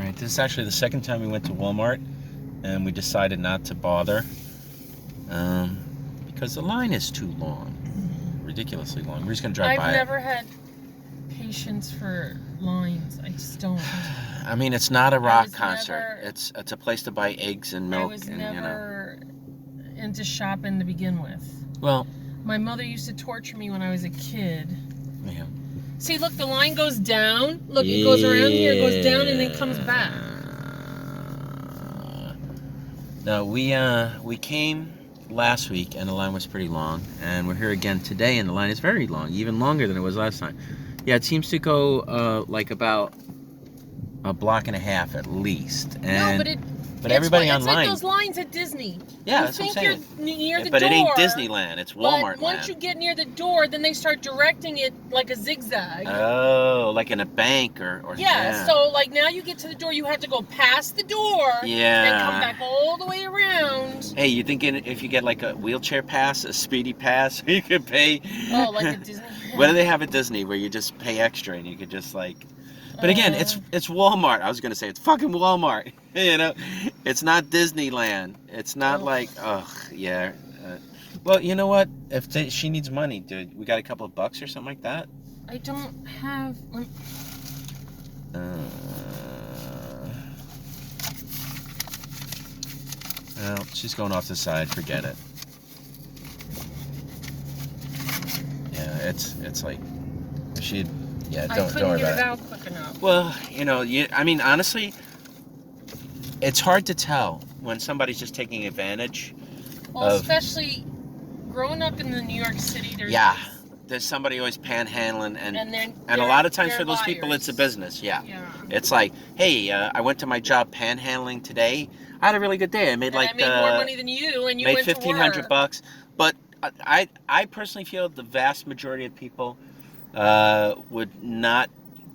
Alright, this is actually the second time we went to Walmart, and we decided not to bother, because the line is too long. Ridiculously long. We're just going to drive by it. I've never had patience for lines. I just don't. I mean, it's not a rock concert. It's a place to buy eggs and milk. I was never into shopping to begin with. Well, my mother used to torture me when I was a kid. Yeah. See, look, the line goes down. Look, it goes around here, it goes down, and then comes back. No, we came last week, and the line was pretty long, and we're here again today, and the line is very long, even longer than it was last time. Yeah, it seems to go like about a block and a half at least. And no, but everybody online. It's like those lines at Disney. Yeah, that's what I'm saying. You're near the but door. But it ain't Disneyland. It's Walmart But once you get near the door, then they start directing it like a zigzag. Oh, like in a bank or yeah. So like now you get to the door, you have to go past the door. Yeah. And come back all the way around. Hey, you thinking if you get like a wheelchair pass, a speedy pass, you could pay? Oh, like at Disney. What do they have at Disney where you just pay extra and you could just like? But again, it's Walmart. I was gonna say it's fucking Walmart. You know, it's not Disneyland. It's not like, yeah. Well, you know what? If she needs money, dude, we got a couple of bucks or something like that. I don't have. Well, she's going off the side. Forget it. Yeah, it's like she. Yeah, don't worry about it. I couldn't get it out quick enough. Well, you know, I mean, honestly, it's hard to tell when somebody's just taking advantage. Well, especially growing up in the New York City, there's somebody always panhandling, and a lot lot of times for those people, it's a business. Yeah. It's like, hey, I went to my job panhandling today. I had a really good day. I made I made more money than you, and you made went $1,500. But I personally feel the vast majority of people would not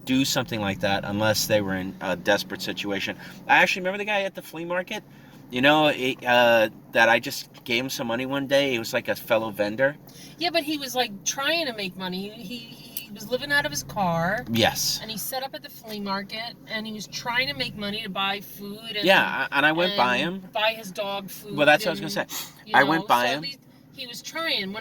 do something like that unless they were in a desperate situation. I actually remember the guy at the flea market, you know, that I just gave him some money one day. He was like a fellow vendor. Yeah, but he was like trying to make money. He was living out of his car. Yes. And he set up at the flea market, and he was trying to make money to buy food. And, and I went by him. Buy his dog food. Well, that's what I was gonna say. I went by him. He was trying.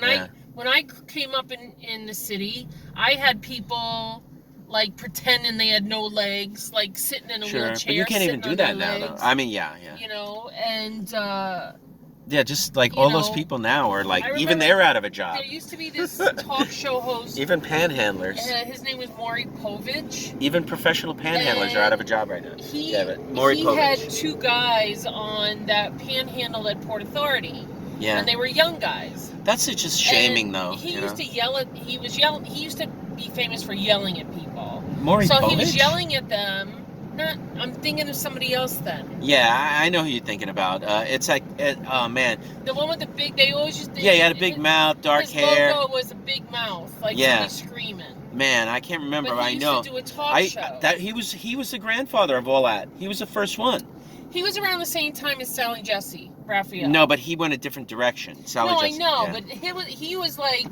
When I came up in the city, I had people like pretending they had no legs, like sitting in a wheelchair. But you can't even do that now, though. I mean, yeah. You know, and yeah, just like all those people now are like, even they're out of a job. There used to be this talk show host. Even panhandlers. His name was Maury Povich. Even professional panhandlers are out of a job right now. He had two guys on that panhandle at Port Authority. Yeah. And they were young guys. That's just shaming, though. He used to yell at. He used to be famous for yelling at people. Maury Povich? He was yelling at them. I'm thinking of somebody else then. Yeah, I know who you're thinking about. It's like, oh man. The one with the big. They always used to. Yeah, he had a big mouth, dark hair. His logo was a big mouth, like somebody screaming. Man, I can't remember. But he used to do a talk show. He was the grandfather of all that. He was the first one. He was around the same time as Sally Jesse Raphael. No, but he went a different direction. Sally Jesse, I know, but he was like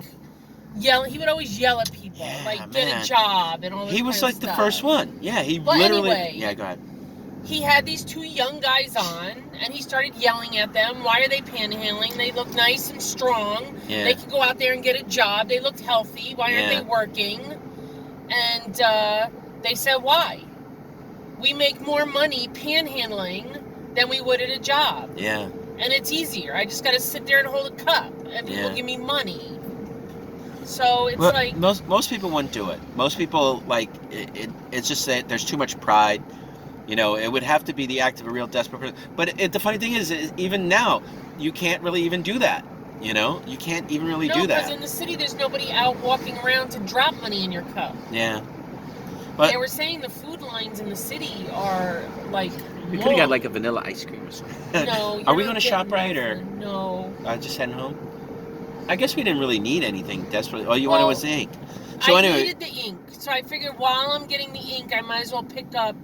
yelling. He would always yell at people, like get a job and all that. He was like the first one. Yeah, anyway, yeah, go ahead. He had these two young guys on, and he started yelling at them. Why are they panhandling? They look nice and strong. Yeah. They could go out there and get a job. They looked healthy. Why aren't they working? And they said, why? We make more money panhandling than we would at a job. Yeah. And it's easier. I just got to sit there and hold a cup, and people give me money. So it's like most people wouldn't do it. Most people like it's just that there's too much pride. You know, it would have to be the act of a real desperate person. But the funny thing is, even now, you can't really even do that. You know, you can't even really do that. No, because in the city, there's nobody out walking around to drop money in your cup. Yeah. But they were saying the food lines in the city are like. We could have got like a vanilla ice cream or something. No. Are we going to ShopRite or? No. Just heading home? I guess we didn't really need anything desperately. All you wanted was the ink. So I needed the ink. So I figured while I'm getting the ink, I might as well pick up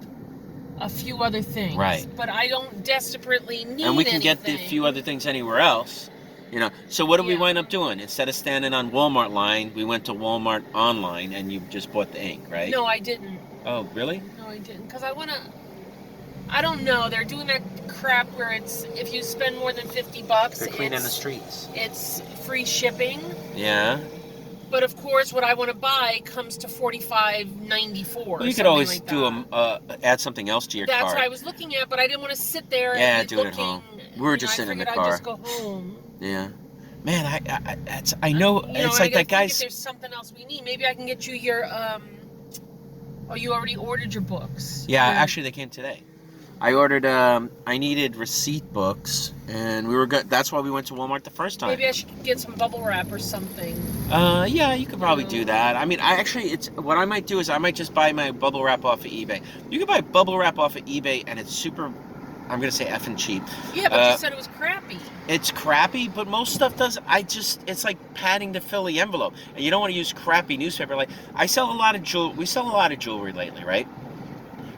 a few other things. Right. But I don't desperately need anything. And we can get the few other things anywhere else. You know. So what did we wind up doing? Instead of standing on Walmart line, we went to Walmart online and you just bought the ink, right? No, I didn't. Oh, really? No, I didn't. Because I want to... I don't know. They're doing that crap where it's if you spend more than $50, They're cleaning the streets. It's free shipping. Yeah. But of course, what I want to buy comes to $45.94. Well, you could always add something else to your cart. That's what I was looking at, but I didn't want to sit there and do it at home. We were just sitting in the car. I'd just go home. Yeah. Man, I know it's like that guy's. If there's something else we need, maybe I can get you your Oh, you already ordered your books. Yeah, actually, they came today. I ordered. I needed receipt books, and we were good. That's why we went to Walmart the first time. Maybe I should get some bubble wrap or something. Yeah, you could probably do that. I mean, what I might do is I might just buy my bubble wrap off of eBay. You can buy bubble wrap off of eBay, and it's super. I'm gonna say effing cheap. Yeah, but you said it was crappy. It's crappy, but most stuff does. It's like padding to fill the envelope, and you don't want to use crappy newspaper. Like we sell a lot of jewelry lately, right?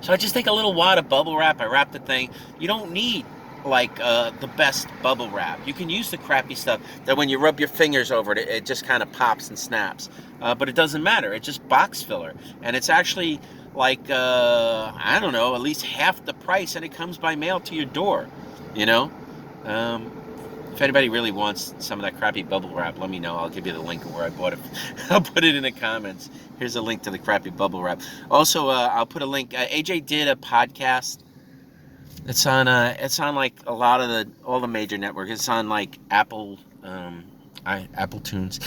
So I just take a little wad of bubble wrap. I wrap the thing. You don't need like the best bubble wrap. You can use the crappy stuff that when you rub your fingers over it, it just kind of pops and snaps. But it doesn't matter. It's just box filler, and it's actually like I don't know, at least half the price, and it comes by mail to your door. You know. If anybody really wants some of that crappy bubble wrap, let me know. I'll give you the link of where I bought it. I'll put it in the comments. Here's a link to the crappy bubble wrap. Also, I'll put a link. AJ did a podcast. It's on like a lot of all the major networks. It's on like Apple Tunes,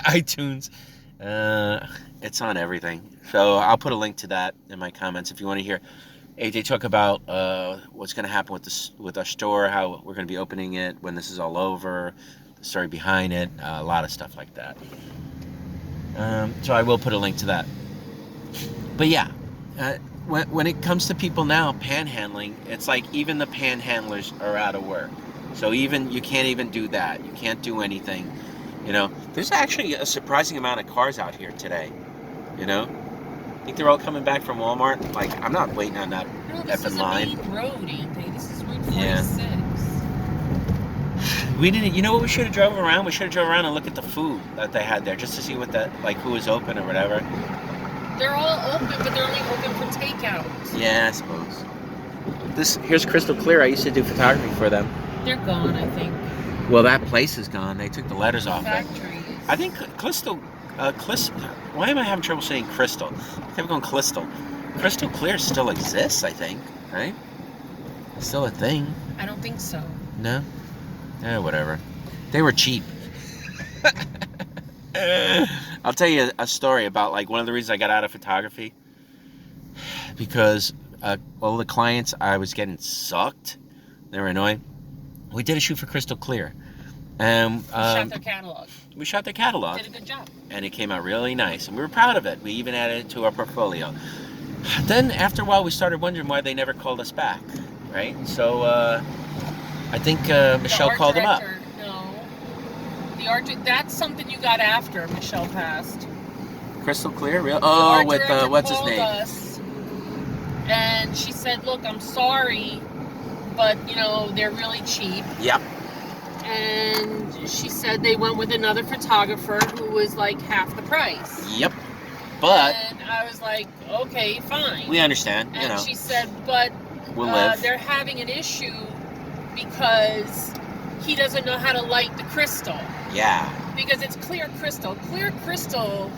iTunes. It's on everything. So I'll put a link to that in my comments if you want to hear AJ talk about what's going to happen with our store, how we're going to be opening it when this is all over, the story behind it, a lot of stuff like that. So I will put a link to that. But yeah, when it comes to people now panhandling, it's like even the panhandlers are out of work. So you can't even do that. You can't do anything. You know, there's actually a surprising amount of cars out here today. You know. I think they're all coming back from Walmart. Like, I'm not waiting on that effing line. This is a main road, Anthony. This is Route 46. Yeah. We didn't. You know what we should have drove around? We should have drove around and looked at the food that they had there, just to see what who was open or whatever. They're all open, but they're only open for takeout. Yeah, I suppose. Here's Crystal Clear. I used to do photography for them. They're gone, I think. Well, that place is gone. They took the letters off it. I think Crystal. Why am I having trouble saying Crystal? I kept going Crystal. Crystal Clear still exists, I think, right? It's still a thing. I don't think so. No? Whatever. They were cheap. I'll tell you a story about like one of the reasons I got out of photography. Because all the clients, I was getting sucked. They were annoying. We did a shoot for Crystal Clear. Shot their catalog. We shot their catalog. Did a good job. And it came out really nice. And we were proud of it. We even added it to our portfolio. Then, after a while, we started wondering why they never called us back. Right? So, I think Michelle called them up. No. The art that's something you got after Michelle passed. Crystal Clear? Really? Oh, with, what's his name? Us, and she said, look, I'm sorry, but, you know, they're really cheap. Yep. And she said they went with another photographer who was like half the price. Yep. But and I was like, okay, fine. We understand. And she said, but they're having an issue because he doesn't know how to light the crystal. Yeah. Because it's clear crystal. Clear crystal.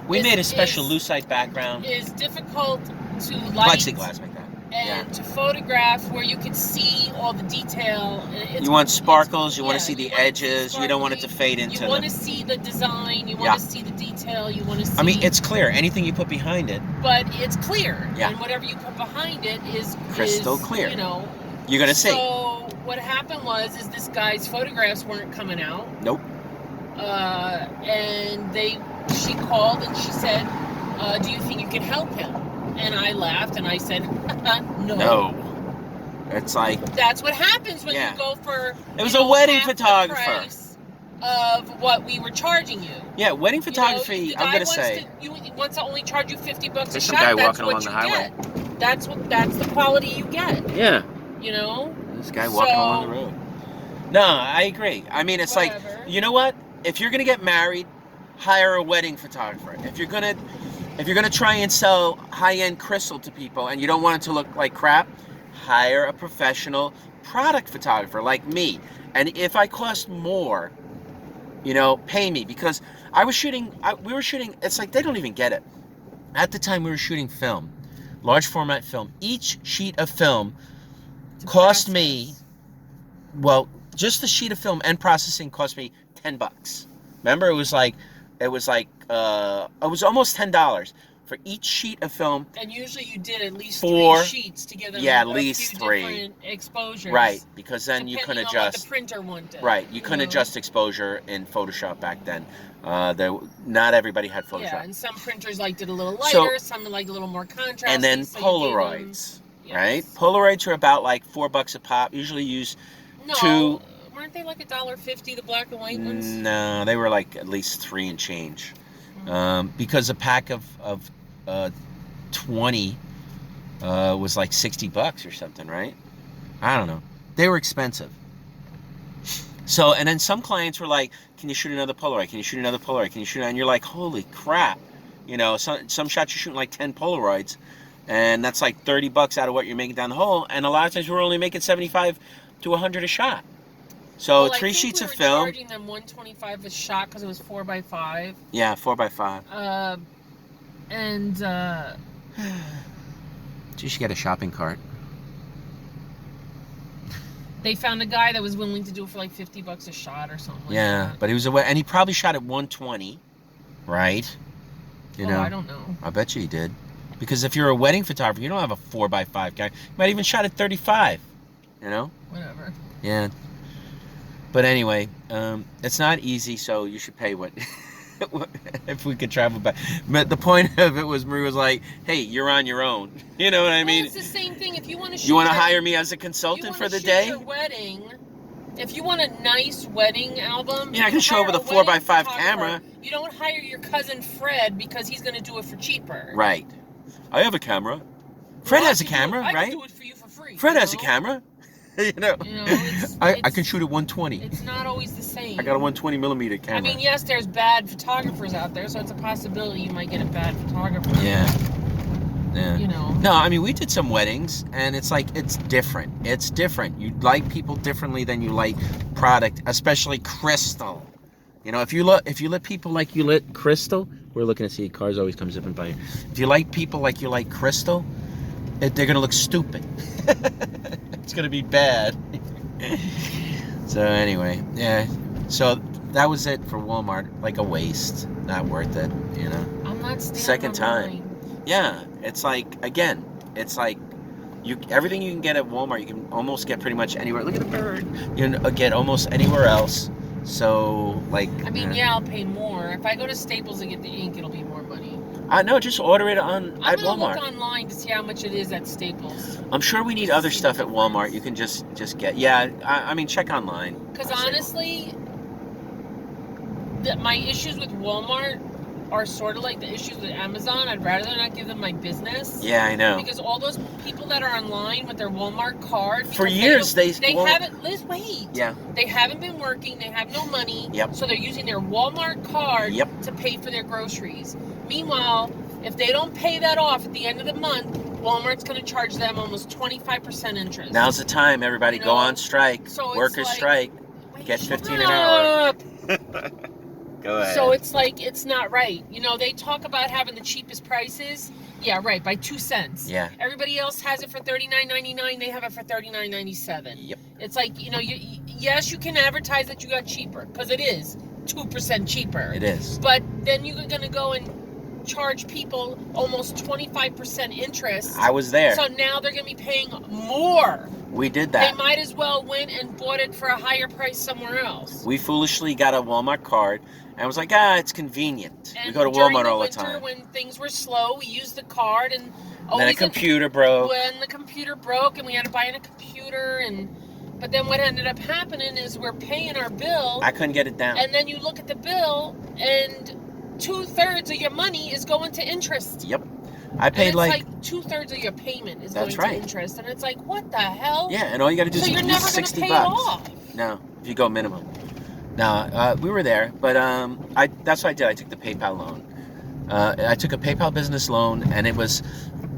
We made a special lucite background. Is difficult to light. Plexiglass like that. And to photograph where you can see all the detail. You want sparkles, you want to see the edges, you don't want it to fade into You want to see the design, you want to see the detail, you want to see... I mean, it's clear. Anything you put behind it. But it's clear. Yeah. And whatever you put behind it is... crystal clear. You know. You're going to see. So what happened is this guy's photographs weren't coming out. Nope. And she called and she said, do you think you can help him? And I laughed and I said, no. No. It's like... That's what happens when you go for... It was a wedding photographer. The price of what we were charging you. Yeah, wedding photography, I'm going to say... He wants to only charge you $50 a There's shot. some guy That's walking what along the you highway. get. That's the quality you get. Yeah. You know? This guy walking along the road. No, I agree. I mean, it's like, you know what? If you're going to get married, hire a wedding photographer. If you're gonna try and sell high-end crystal to people and you don't want it to look like crap, hire a professional product photographer like me. And if I cost more, you know, pay me, because we were shooting, it's like they don't even get it. At the time we were shooting film, large format film. Each sheet of film cost me, well, just the sheet of film and processing cost me $10. Remember, it was almost $10 for each sheet of film. And usually you did at least 3 sheets to give them at a least few 3 different exposures. Right, because then you couldn't adjust. On what the printer wanted. Right, you couldn't adjust exposure in Photoshop back then. Not everybody had Photoshop. Yeah, and some printers liked it a little lighter, some liked a little more contrast. And then Polaroids, right? Polaroids are about like $4 a pop. Usually use 2. Weren't they like $1.50, the black and white ones? No, they were like at least 3 and change. Because a pack of 20 was like $60 or something, right? I don't know. They were expensive. So, and then some clients were like, can you shoot another Polaroid? Can you shoot another Polaroid? Can you shoot? And you're like, holy crap. You know, some shots you're shooting like 10 Polaroids, and that's like $30 out of what you're making down the hole. And a lot of times we're only making 75 to 100 a shot. So 3 sheets of film. Charging them $125 a shot because it was 4x5. Yeah, 4x5. You should get a shopping cart. They found a guy that was willing to do it for like $50 a shot or something. Yeah, like that. But he was and he probably shot at 120, right? You know, I don't know. I bet you he did, because if you're a wedding photographer, you don't have a 4x5 guy. You might even shot at 35. You know. Whatever. Yeah. But anyway, it's not easy, so you should pay what. If we could travel back. But the point of it was, Marie was like, hey, you're on your own. You know what I mean? It's the same thing. If you want to shoot, you want to hire me as a consultant for the day? Your wedding, if you want a nice wedding album, I can show up with a 4x5 camera. You don't hire your cousin Fred because he's going to do it for cheaper. Right. I have a camera. Fred has a camera, right? I can do it for you for free. Fred has a camera. You know, I can shoot at 120. It's not always the same. I got a 120mm camera. I mean, yes, there's bad photographers out there, so it's a possibility you might get a bad photographer. Yeah. You know. No, I mean, we did some weddings, and it's like, it's different. It's different. You like people differently than you like product, especially crystal. You know, if you let people like you lit crystal, we're looking to see cars always come zipping by. If you like people like you like crystal, they're gonna look stupid. It's gonna be bad. So anyway, yeah. So that was it for Walmart. Like a waste, not worth it. You know. I'm not standing second time. Yeah, it's like, again, it's like everything you can get at Walmart, you can almost get pretty much anywhere. Look at the bird. You can get almost anywhere else. So like. I mean, yeah, I'll pay more if I go to Staples and get the ink. It'll be more money. No, just order it at Walmart. I'm gonna look online to see how much it is at Staples. I'm sure we need other stuff at Walmart. You can just get. Yeah, I mean, check online. Because honestly, my issues with Walmart are sort of like the issues with Amazon. I'd rather not give them my business. Yeah, I know. Because all those people that are online with their Walmart card, for years they haven't. Liz, wait. Yeah. They haven't been working. They have no money. Yep. So they're using their Walmart card to pay for their groceries. Meanwhile, if they don't pay that off at the end of the month, Walmart's going to charge them almost 25% interest. Now's the time, everybody. Go on strike. So workers like, strike. Get 15 an hour. Go ahead. So it's like, it's not right. You know, they talk about having the cheapest prices. Yeah, right, by 2 cents. Yeah. Everybody else has it for $39.99. They have it for $39.97. Yep. It's like, you know, yes, you can advertise that you got cheaper, because it is 2% cheaper. It is. But then you're going to go and charge people almost 25% interest. I was there. So now they're going to be paying more. We did that. They might as well went and bought it for a higher price somewhere else. We foolishly got a Walmart card and was like, it's convenient. And we go to Walmart all the time. When things were slow, we used the card, and then a computer broke. When the computer broke, and we had to buy a computer, but then what ended up happening is we're paying our bill. I couldn't get it down. And then you look at the bill, and 2/3 of your money is going to interest. Yep. I paid like 2/3 of your payment is That's going right. to interest, and it's like, what the hell? Yeah, and all you got to do is you're never going to pay it off. No, if you go minimum. No, we were there, but that's what I did. I took the PayPal loan. I took a PayPal business loan, and it was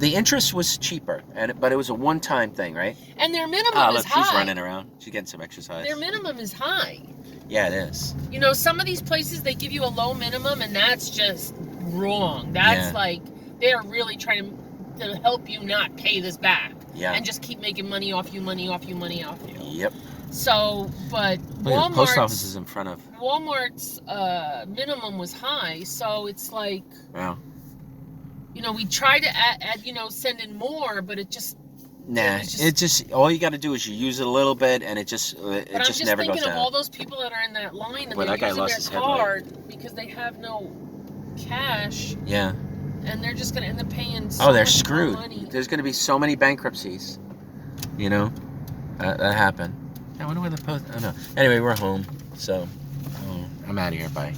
The interest was cheaper, but it was a one-time thing, right? And their minimum Oh, is look, high. she's running around. She's getting some exercise. Their minimum is high. Yeah, it is. You know, some of these places, they give you a low minimum, and that's just wrong. That's like, they're really trying to help you not pay this back. Yeah. And just keep making money off you. Yep. So, but Look, the post office is in front of. Walmart's minimum was high, so it's like, Wow. you know, we try to add, you know, send in more, but it just. Nah, it just all you got to do is you use it a little bit, and it just never goes down. But I'm just thinking of all those people that are in that line and they're using their card because they have no cash. Yeah. And they're just gonna end up paying. So they're much screwed. more money. There's gonna be so many bankruptcies. You know, that happened. I wonder where the post. Oh no. Anyway, we're home, so I'm out of here. Bye.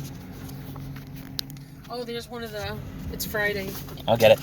Oh, there's one of the. It's Friday. I'll get it.